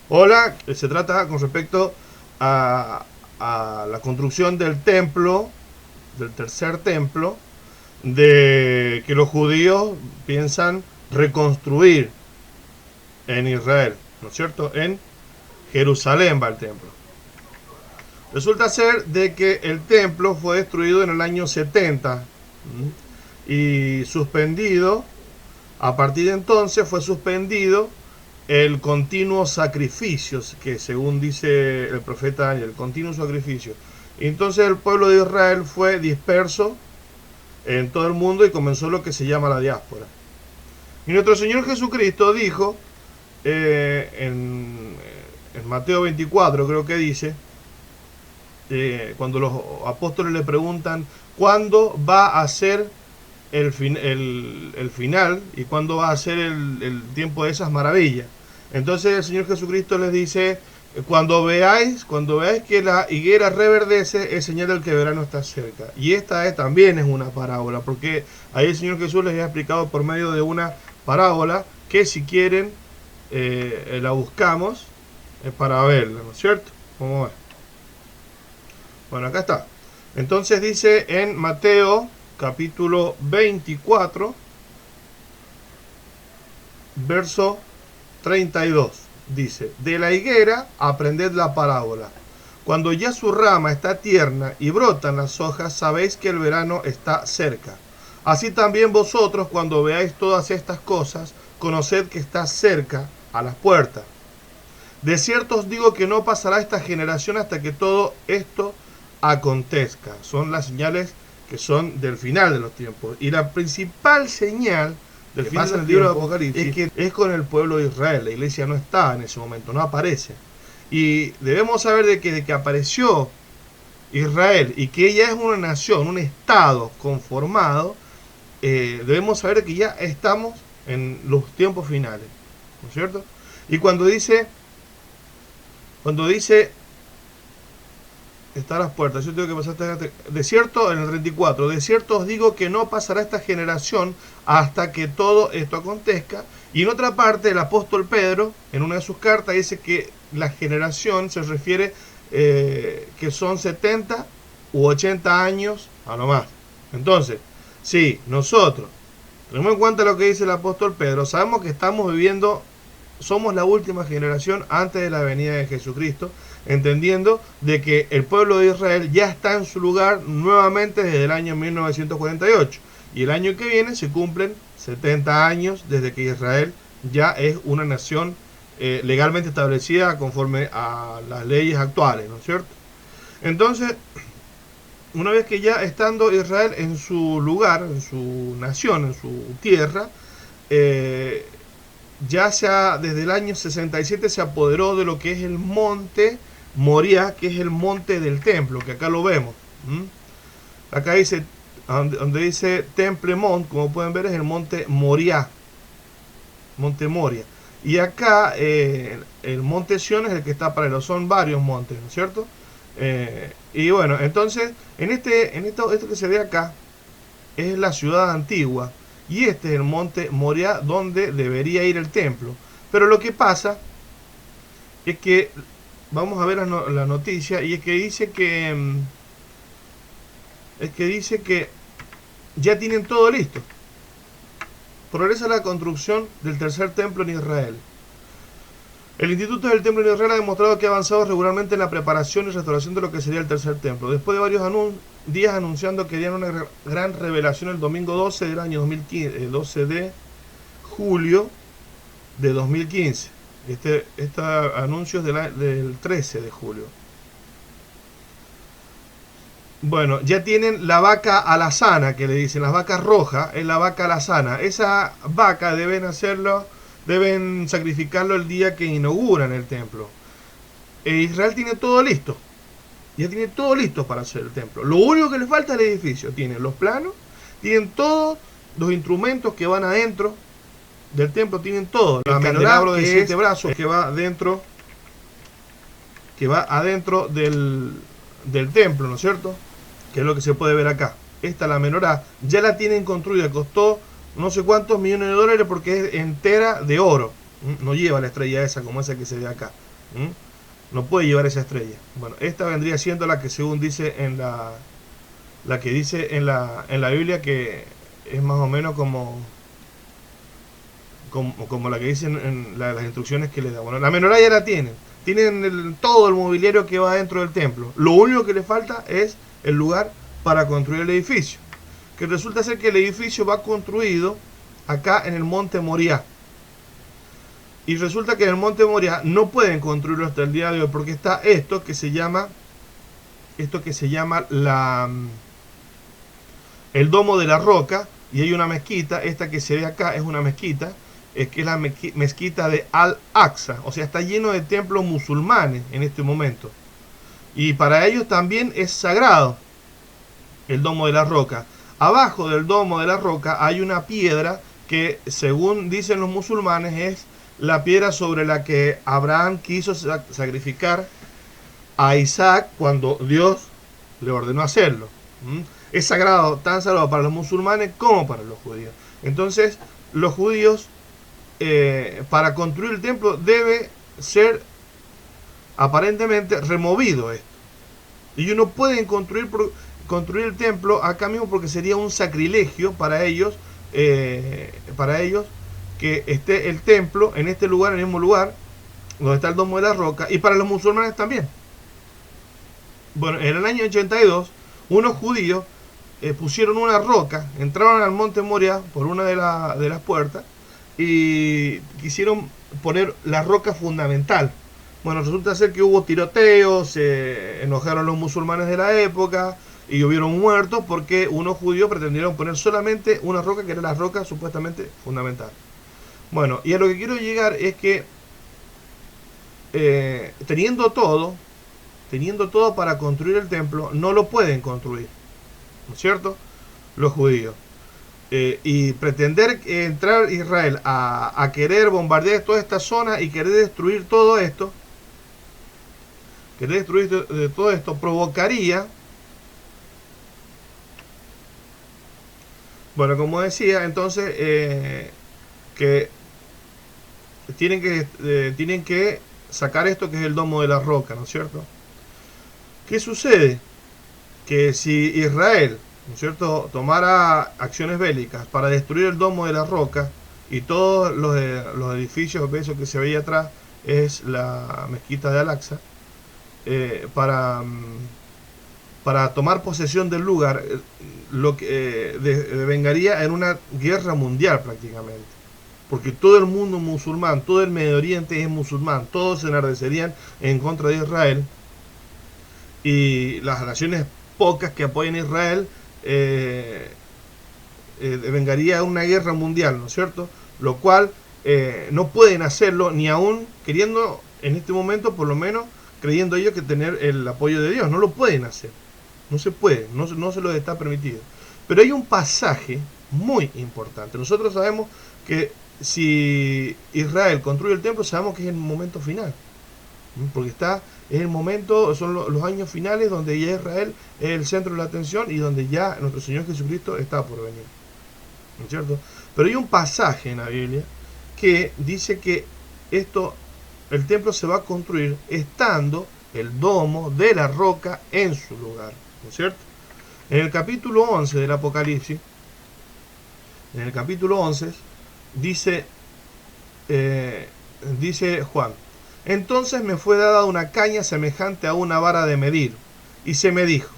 Hola, se trata con respecto a, a la construcción del templo, del tercer templo, de que los judíos piensan reconstruir en Israel, ¿no es cierto? En Jerusalén va el templo. Resulta ser de que el templo fue destruido en el año 70 y suspendido. A partir de entonces fue suspendido el continuo sacrificio, que según dice el profeta Daniel, el continuo sacrificio. Entonces el pueblo de Israel fue disperso en todo el mundo y comenzó lo que se llama la diáspora. Y nuestro Señor Jesucristo dijo en Mateo 24, creo que dice, cuando los apóstoles le preguntan cuándo va a ser el final y cuándo va a ser el tiempo de esas maravillas. Entonces el Señor Jesucristo les dice, cuando veáis que la higuera reverdece, es señal del que el verano está cerca. Y esta también es una parábola, porque ahí el Señor Jesús les ha explicado por medio de una parábola que si quieren la buscamos para verla, ¿no es cierto? ¿Cómo es? Bueno, acá está. Entonces dice en Mateo capítulo 24, verso 32. Dice, de la higuera aprended la parábola. Cuando ya su rama está tierna y brotan las hojas, sabéis que el verano está cerca. Así también vosotros, cuando veáis todas estas cosas, conoced que está cerca a las puertas. De cierto os digo que no pasará esta generación hasta que todo esto acontezca. Son las señales que son del final de los tiempos. Y la principal señal del final del libro de Apocalipsis es que es con el pueblo de Israel. La iglesia no está en ese momento, no aparece. Y debemos saber de que apareció Israel y que ella es una nación, un estado conformado, debemos saber que ya estamos en los tiempos finales, ¿no es cierto? Y cuando dice está a las puertas, yo tengo que pasar de cierto, en el 34, de cierto os digo que no pasará esta generación hasta que todo esto acontezca. Y en otra parte el apóstol Pedro, en una de sus cartas, dice que la generación se refiere que son 70 u 80 años a lo más. Entonces, si nosotros tenemos en cuenta lo que dice el apóstol Pedro, sabemos que estamos viviendo, somos la última generación antes de la venida de Jesucristo, entendiendo de que el pueblo de Israel ya está en su lugar nuevamente desde el año 1948 y el año que viene se cumplen 70 años desde que Israel ya es una nación legalmente establecida conforme a las leyes actuales, ¿no es cierto? Entonces, una vez que ya estando Israel en su lugar, en su nación, en su tierra, eh, ya desde el año 67 se apoderó de lo que es el monte Moriah, que es el monte del templo, que acá lo vemos. Acá dice, donde dice Temple Mount, como pueden ver, es el monte Moriah, monte Moria. Y acá el monte Sion es el que está paralelo, son varios montes, ¿no es cierto? Y bueno, entonces, esto que se ve acá es la ciudad antigua y este es el monte Moriah donde debería ir el templo. Pero lo que pasa es que vamos a ver la noticia y es que dice que ya tienen todo listo. Progresa la construcción del tercer templo en Israel. El Instituto del Templo de Israel ha demostrado que ha avanzado regularmente en la preparación y restauración de lo que sería el tercer templo. Después de varios días anunciando que harían una gran revelación el domingo 12 del año 2015, 12 de julio de 2015. Este anuncio es del 13 de julio. Bueno, ya tienen la vaca alazana, que le dicen, las vacas rojas, es la vaca alazana. Esa vaca deben sacrificarlo el día que inauguran el templo. Israel tiene todo listo. Ya tiene todo listo para hacer el templo. Lo único que le falta es el edificio. Tienen los planos, tienen todos los instrumentos que van adentro del templo, tienen todo. El candelabro de 7 brazos que va adentro del templo, ¿no es cierto? Que es lo que se puede ver acá. Esta, la menorá, ya la tienen construida, costó no sé cuántos millones de dólares porque es entera de oro. No lleva la estrella esa como esa que se ve acá. ¿Mm? No puede llevar esa estrella. Bueno, esta vendría siendo la que según dice en la que dice en la Biblia, que es más o menos como la que dicen en las instrucciones que le da. Bueno, la menorá ya la tienen. Tienen todo el mobiliario que va dentro del templo. Lo único que le falta es el lugar para construir el edificio. Que resulta ser que el edificio va construido acá en el monte Moriah. Y resulta que en el monte Moriah no pueden construirlo hasta el día de hoy porque está esto que se llama el domo de la roca, y hay una mezquita. Esta que se ve acá es una mezquita, que es la mezquita de Al-Aqsa. O sea, está lleno de templos musulmanes en este momento, y para ellos también es sagrado el domo de la roca. Abajo del domo de la roca hay una piedra que, según dicen los musulmanes, es la piedra sobre la que Abraham quiso sacrificar a Isaac cuando Dios le ordenó hacerlo. Es sagrado, tan sagrado para los musulmanes como para los judíos. Entonces, los judíos, para construir el templo, debe ser aparentemente removido esto. Y ellos no pueden construir el templo acá mismo porque sería un sacrilegio para ellos que esté el templo en este lugar, en el mismo lugar donde está el domo de la roca, y para los musulmanes también. Bueno, en el año 82, unos judíos pusieron una roca, entraron al monte Moriah por una de las puertas y quisieron poner la roca fundamental. Bueno, resulta ser que hubo tiroteos, se enojaron los musulmanes de la época y hubieron muertos porque unos judíos pretendieron poner solamente una roca que era la roca supuestamente fundamental. Bueno, y a lo que quiero llegar es que teniendo todo para construir el templo, no lo pueden construir, ¿no es cierto?, los judíos. Y pretender entrar Israel a querer bombardear toda esta zona y querer destruir todo esto, provocaría, bueno, como decía, entonces que tienen que sacar esto que es el domo de la roca, ¿no es cierto? ¿Qué sucede? Que si Israel, ¿no es cierto?, tomara acciones bélicas para destruir el domo de la roca, y todos los edificios, eso que se veía atrás es la mezquita de Al-Aqsa, para tomar posesión del lugar, lo que devengaría en una guerra mundial prácticamente, porque todo el mundo musulmán, todo el Medio Oriente es musulmán, todos se enardecerían en contra de Israel, y las naciones pocas que apoyan a Israel vengaría una guerra mundial, ¿no es cierto? Lo cual no pueden hacerlo, ni aún queriendo en este momento, por lo menos creyendo ellos que tener el apoyo de Dios. No lo pueden hacer, no se puede, no se los está permitido. Pero hay un pasaje muy importante. Nosotros sabemos que si Israel construye el templo, sabemos que es el momento final, porque es el momento, son los años finales donde ya Israel es el centro de la atención y donde ya nuestro Señor Jesucristo está por venir, ¿no es cierto? Pero hay un pasaje en la Biblia que dice que el templo se va a construir estando el domo de la roca en su lugar, ¿no es cierto? En el capítulo 11 del Apocalipsis, dice Juan: entonces me fue dada una caña semejante a una vara de medir, y se me dijo: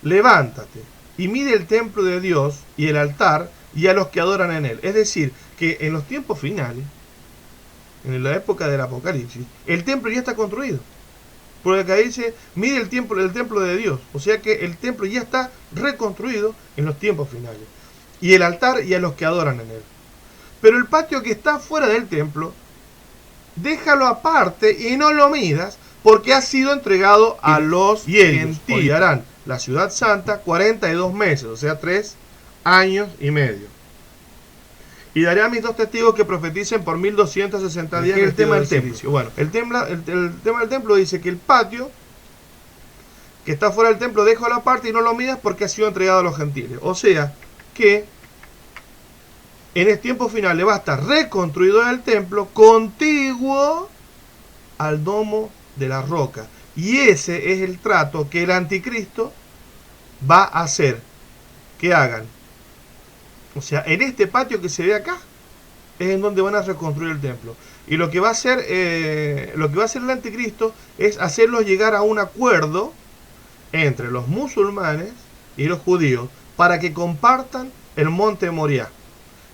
levántate y mide el templo de Dios y el altar y a los que adoran en él. Es decir, que en los tiempos finales, en la época del Apocalipsis, el templo ya está construido. Porque acá dice: mide el templo de Dios. O sea que el templo ya está reconstruido en los tiempos finales. Y el altar y a los que adoran en él. Pero el patio que está fuera del templo, déjalo aparte y no lo midas, porque ha sido entregado a los gentiles. Y harán la ciudad santa 42 meses, o sea 3 años y medio. Y daré a mis 2 testigos que profeticen por 1260 días. El tema del templo. Bueno, el tema del templo dice que el patio que está fuera del templo, déjalo aparte y no lo midas, porque ha sido entregado a los gentiles. O sea que en el tiempo final va a estar reconstruido el templo contiguo al domo de la roca. Y ese es el trato que el anticristo va a hacer que hagan. O sea, en este patio que se ve acá es en donde van a reconstruir el templo. Y lo que va a hacer el anticristo es hacerlos llegar a un acuerdo entre los musulmanes y los judíos para que compartan el monte Moriah.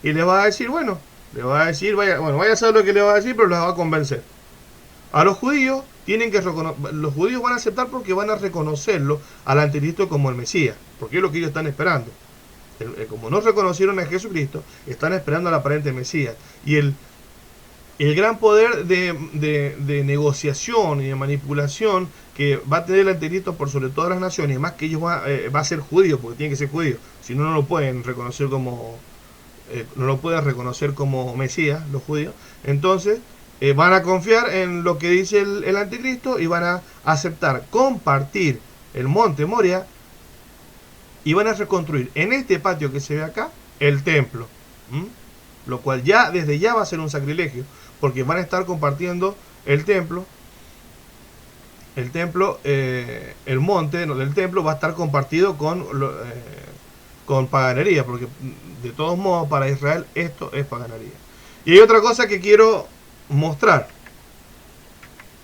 Y les va a decir, bueno, vaya a saber lo que le va a decir, pero los va a convencer. A los judíos los judíos van a aceptar porque van a reconocerlo al anticristo como el Mesías, porque es lo que ellos están esperando. Como no reconocieron a Jesucristo, están esperando al aparente Mesías. Y el gran poder de negociación y de manipulación que va a tener el anticristo por sobre todas las naciones, más que ellos va a ser judío, porque tienen que ser judíos, si no, no lo pueden reconocer como Mesías, los judíos. Entonces van a confiar en lo que dice el anticristo y van a aceptar compartir el monte Moriah y van a reconstruir en este patio que se ve acá el templo. Lo cual ya desde ya va a ser un sacrilegio, porque van a estar compartiendo el templo. El monte del templo va a estar compartido con paganería, porque de todos modos para Israel esto es paganería. Y hay otra cosa que quiero mostrar,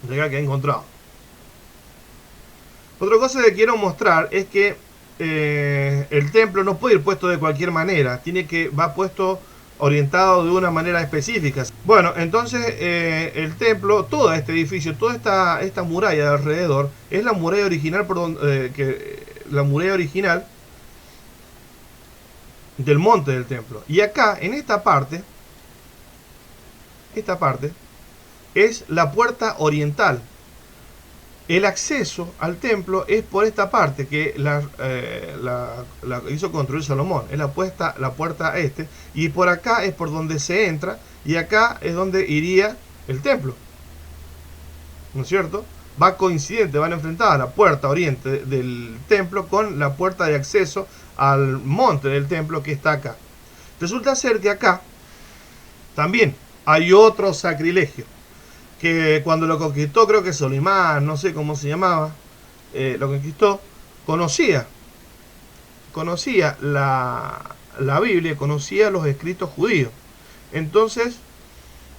que he encontrado. Otra cosa que quiero mostrar es que el templo no puede ir puesto de cualquier manera, va puesto orientado de una manera específica. Bueno, entonces el templo, todo este edificio, toda esta muralla de alrededor es la muralla original, la muralla original del monte del templo. Y acá, en esta parte es la puerta oriental. El acceso al templo es por esta parte que la hizo construir Salomón. Es la puerta este. Y por acá es por donde se entra. Y acá es donde iría el templo. ¿No es cierto? Va coincidente, van enfrentadas la puerta oriente del templo con la puerta de acceso al monte del templo que está acá. Resulta ser que acá también hay otro sacrilegio. Que cuando lo conquistó, creo que Solimán, no sé cómo se llamaba, lo conquistó, conocía la Biblia, conocía los escritos judíos. Entonces,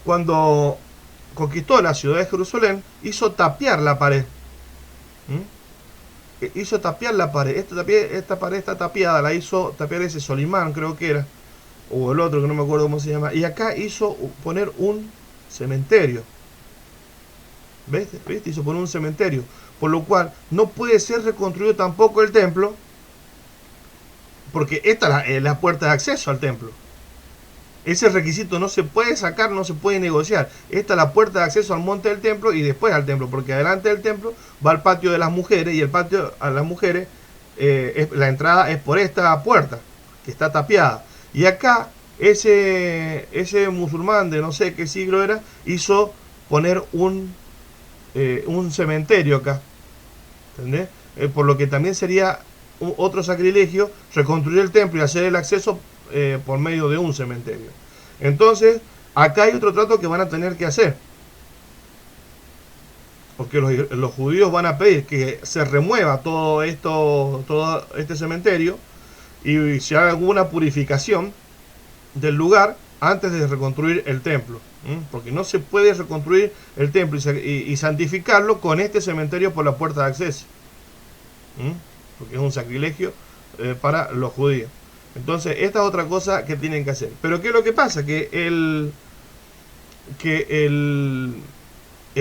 cuando conquistó la ciudad de Jerusalén, hizo tapiar la pared. Hizo tapiar la pared. Esta pared está tapiada, la hizo tapiar ese Solimán, creo que era, o el otro que no me acuerdo cómo se llama. Y acá hizo poner un cementerio. ¿Viste? Hizo poner un cementerio. Por lo cual no puede ser reconstruido tampoco el templo, porque esta es la puerta de acceso al templo. Ese requisito no se puede sacar, no se puede negociar. Esta es la puerta de acceso al monte del templo y después al templo, porque adelante del templo va el patio de las mujeres, y el patio a las mujeres, la entrada es por esta puerta que está tapiada. Y acá ese musulmán de no sé qué siglo era, hizo poner un cementerio acá, ¿entendés? Por lo que también sería otro sacrilegio reconstruir el templo y hacer el acceso por medio de un cementerio. Entonces acá hay otro trato que van a tener que hacer, porque los judíos van a pedir que se remueva todo este cementerio y se haga alguna purificación del lugar antes de reconstruir el templo. Porque no se puede reconstruir el templo y santificarlo con este cementerio por la puerta de acceso, porque es un sacrilegio para los judíos. Entonces esta es otra cosa que tienen que hacer. Pero ¿qué es lo que pasa? Que el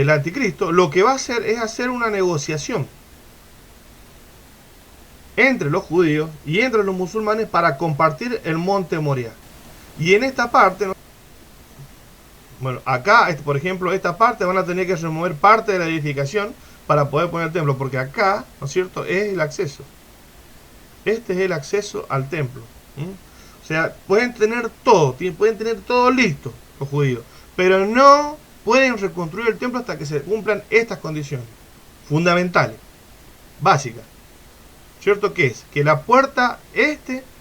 anticristo lo que va a hacer es hacer una negociación entre los judíos y entre los musulmanes para compartir el monte Moriah. Y en esta parte, bueno, acá, por ejemplo, esta parte van a tener que remover parte de la edificación para poder poner el templo, porque acá, ¿no es cierto?, es el acceso. Este es el acceso al templo. O sea, pueden tener todo listo los judíos, pero no pueden reconstruir el templo hasta que se cumplan estas condiciones fundamentales, básicas. ¿Cierto? Que es que la puerta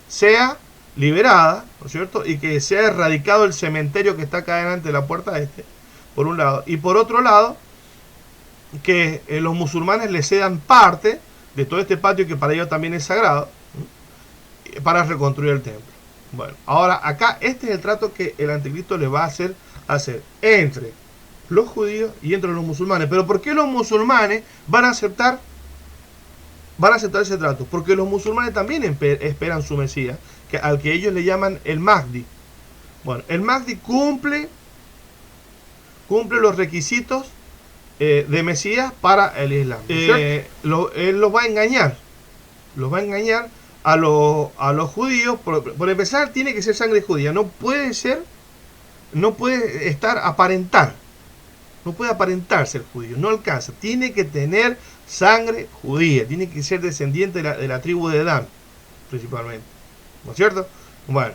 sea liberada, ¿no es cierto? Y que sea erradicado el cementerio que está acá delante de la puerta por un lado. Y por otro lado, que los musulmanes le cedan parte de todo este patio que para ellos también es sagrado, para reconstruir el templo. Bueno, ahora acá este es el trato que el anticristo le va a hacer entre los judíos y entre los musulmanes. Pero ¿por qué los musulmanes van a aceptar ese trato? Porque los musulmanes también esperan su Mesías, al que ellos le llaman el Mahdi. Bueno, el Mahdi cumple los requisitos de Mesías para el Islam. Él los va a engañar. A los judíos. Por empezar, tiene que ser sangre judía. No puede aparentar. No puede aparentar ser judío. No alcanza. Tiene que tener sangre judía. Tiene que ser descendiente de la tribu de Dan, principalmente. ¿No es cierto? Bueno.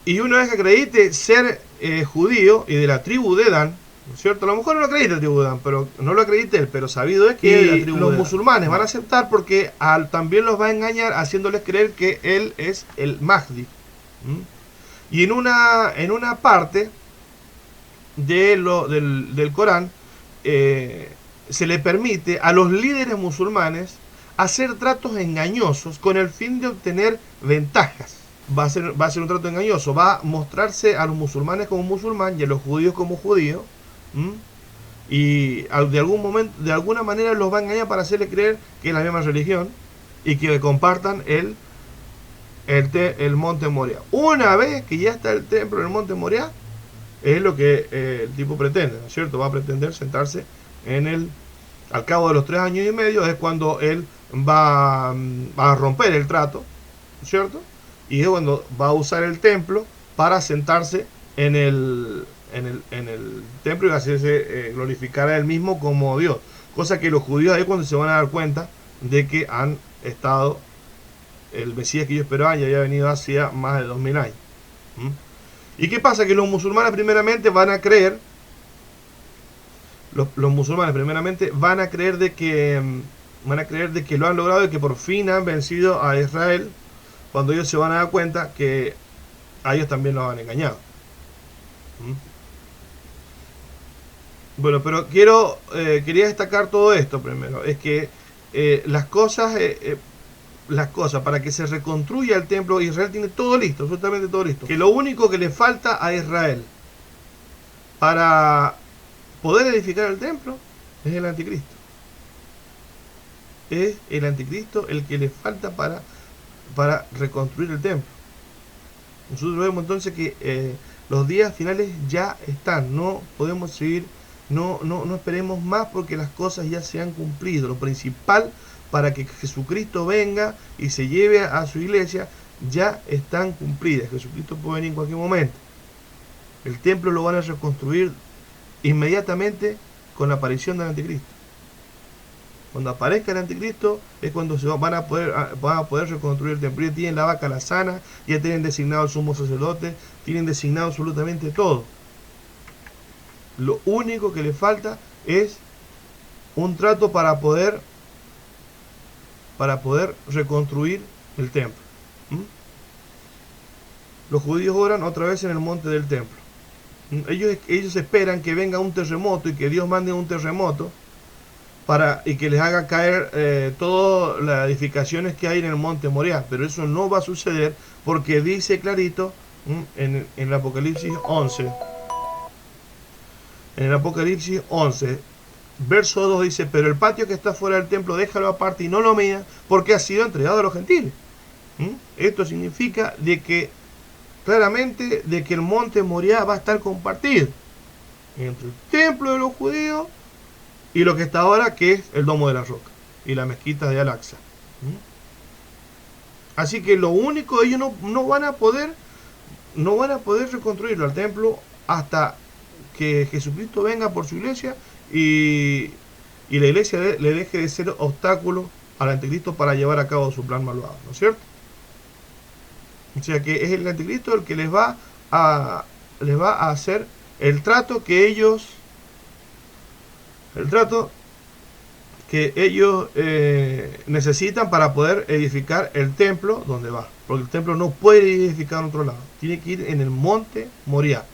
Y una vez que acredite ser judío y de la tribu de Dan, ¿no es cierto? A lo mejor no lo acredita la tribu de Dan, pero no lo acredite él, pero sabido es que la tribu los musulmanes van a aceptar, porque también los va a engañar haciéndoles creer que él es el Mahdi. Y en una parte del Corán se le permite a los líderes musulmanes hacer tratos engañosos con el fin de obtener ventajas. Va a ser un trato engañoso. Va a mostrarse a los musulmanes como musulmán y a los judíos como judíos. Y de alguna manera los va a engañar para hacerles creer que es la misma religión y que compartan el monte Moriah. Una vez que ya está el templo en el monte Moriah, es lo que el tipo pretende, ¿no es cierto? Va a pretender sentarse al cabo de los 3 años y medio, es cuando él va a romper el trato, ¿no es cierto? Y es cuando va a usar el templo para sentarse en el templo y hacerse glorificar a él mismo como Dios. Cosa que los judíos ahí cuando se van a dar cuenta de que han estado, el Mesías que ellos esperaban ya había venido hacía más de 2000 años. ¿Y qué pasa? Que los musulmanes primeramente van a creer, van a creer de que lo han logrado y que por fin han vencido a Israel, cuando ellos se van a dar cuenta que a ellos también los han engañado. Bueno, pero quería destacar todo esto primero. Es que las cosas para que se reconstruya el templo, Israel tiene todo listo, absolutamente todo listo. Que lo único que le falta a Israel para poder edificar el templo es el anticristo. Es el anticristo el que le falta para reconstruir el templo. Nosotros vemos entonces que los días finales ya están. No podemos seguir, no esperemos más, porque las cosas ya se han cumplido. Lo principal para que Jesucristo venga y se lleve a su iglesia ya están cumplidas. Jesucristo puede venir en cualquier momento. El templo lo van a reconstruir inmediatamente con la aparición del anticristo. Cuando aparezca el anticristo es cuando van a poder reconstruir el templo. Ya tienen la vaca la sana, ya tienen designado al sumo sacerdote, tienen designado absolutamente todo. Lo único que le falta es un trato para poder reconstruir el templo. Los judíos oran otra vez en el monte del templo. Ellos esperan que venga un terremoto y que Dios mande un terremoto y que les haga caer todas las edificaciones que hay en el monte Moriah. Pero eso no va a suceder, porque dice clarito en el Apocalipsis 11. En el Apocalipsis 11, verso 2 dice: pero el patio que está fuera del templo déjalo aparte y no lo midas, porque ha sido entregado a los gentiles. Esto significa claramente de que el monte Moriah va a estar compartido entre el templo de los judíos y lo que está ahora, que es el Domo de la Roca y la mezquita de Al-Aqsa. Así que lo único, ellos no van a poder reconstruirlo al templo hasta que Jesucristo venga por su iglesia y la iglesia le deje de ser obstáculo al anticristo para llevar a cabo su plan malvado, ¿no es cierto? O sea que es el anticristo el que les va a hacer el trato que ellos necesitan para poder edificar el templo donde va, porque el templo no puede ir edificado en otro lado, tiene que ir en el monte Moriah.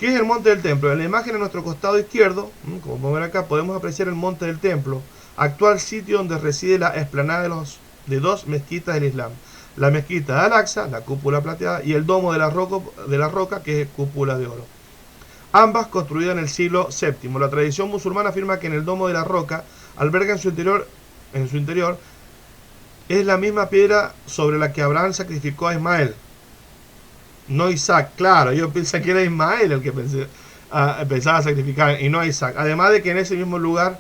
¿Qué es el monte del templo? En la imagen a nuestro costado izquierdo, como podemos ver acá, podemos apreciar el monte del templo, actual sitio donde reside la explanada de dos mezquitas del Islam. La mezquita de Al-Aqsa, la cúpula plateada, y el domo de la roca, que es cúpula de oro. Ambas construidas en el siglo VII. La tradición musulmana afirma que en el domo de la roca alberga en su interior es la misma piedra sobre la que Abraham sacrificó a Ismael. No Isaac, claro, yo pensé que era Ismael el que pensaba sacrificar y no a Isaac. Además de que en ese mismo lugar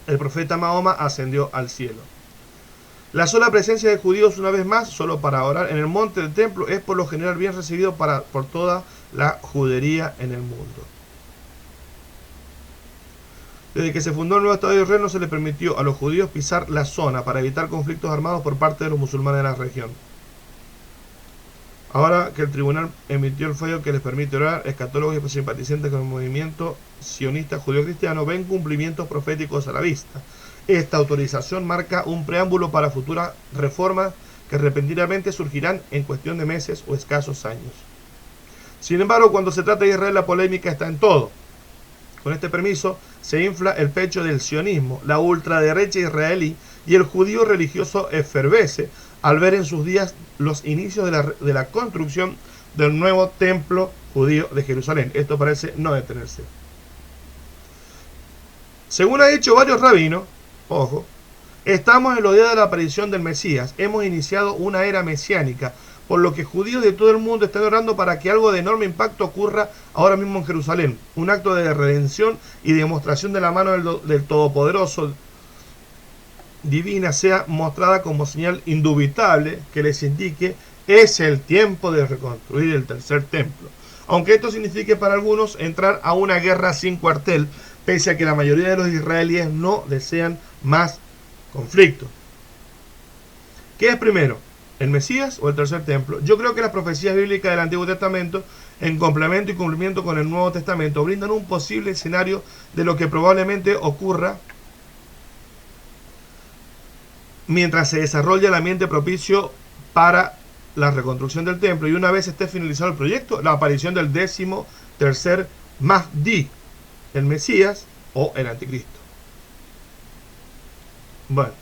el profeta Mahoma ascendió al cielo. La sola presencia de judíos, una vez más, solo para orar en el monte del templo, es por lo general bien recibido por toda la judería en el mundo. Desde que se fundó el nuevo Estado de Israel no se le permitió a los judíos pisar la zona para evitar conflictos armados por parte de los musulmanes de la región. Ahora que el tribunal emitió el fallo que les permite orar, escatólogos y simpatizantes con el movimiento sionista judío-cristiano ven cumplimientos proféticos a la vista. Esta autorización marca un preámbulo para futuras reformas que repentinamente surgirán en cuestión de meses o escasos años. Sin embargo, cuando se trata de Israel, la polémica está en todo. Con este permiso, se infla el pecho del sionismo, la ultraderecha israelí y el judío religioso efervece al ver en sus días los inicios de la construcción del nuevo templo judío de Jerusalén. Esto parece no detenerse. Según ha dicho varios rabinos, ojo, estamos en los días de la aparición del Mesías, hemos iniciado una era mesiánica, por lo que judíos de todo el mundo están orando para que algo de enorme impacto ocurra ahora mismo en Jerusalén, un acto de redención y demostración de la mano del Todopoderoso divina sea mostrada como señal indubitable que les indique es el tiempo de reconstruir el tercer templo. Aunque esto signifique para algunos entrar a una guerra sin cuartel, pese a que la mayoría de los israelíes no desean más conflicto. ¿Qué es primero? ¿El Mesías o el tercer templo? Yo creo que las profecías bíblicas del Antiguo Testamento, en complemento y cumplimiento con el Nuevo Testamento, brindan un posible escenario de lo que probablemente ocurra mientras se desarrolla el ambiente propicio para la reconstrucción del templo y una vez esté finalizado el proyecto, la aparición del 13º Mahdi, el Mesías o el Anticristo. Bueno,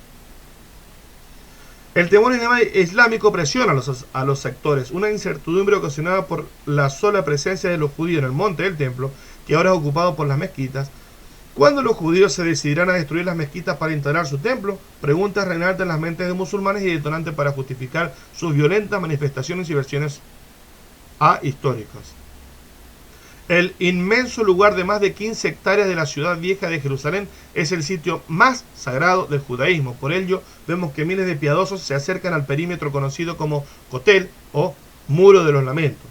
el temor islámico presiona a los sectores, una incertidumbre ocasionada por la sola presencia de los judíos en el monte del templo, que ahora es ocupado por las mezquitas. ¿Cuándo los judíos se decidirán a destruir las mezquitas para instalar su templo? Preguntas reinantes en las mentes de musulmanes y detonantes para justificar sus violentas manifestaciones y versiones ahistóricas. El inmenso lugar de más de 15 hectáreas de la ciudad vieja de Jerusalén es el sitio más sagrado del judaísmo. Por ello, vemos que miles de piadosos se acercan al perímetro conocido como Kotel o Muro de los Lamentos.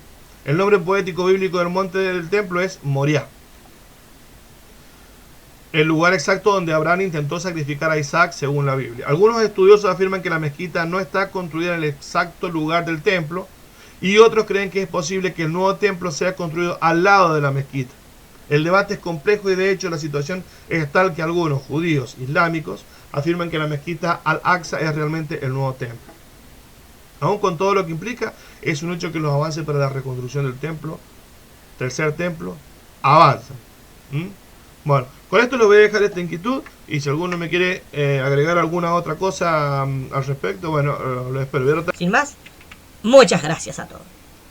El nombre poético bíblico del monte del templo es Moriah, el lugar exacto donde Abraham intentó sacrificar a Isaac según la Biblia. Algunos estudiosos afirman que la mezquita no está construida en el exacto lugar del templo y otros creen que es posible que el nuevo templo sea construido al lado de la mezquita. El debate es complejo y de hecho la situación es tal que algunos judíos islámicos afirman que la mezquita Al-Aqsa es realmente el nuevo templo. Aún con todo lo que implica, es un hecho que los avances para la reconstrucción del templo, tercer templo, avanzan. Bueno, con esto les voy a dejar esta inquietud y si alguno me quiere agregar alguna otra cosa al respecto, bueno, lo espero. Sin más, muchas gracias a todos.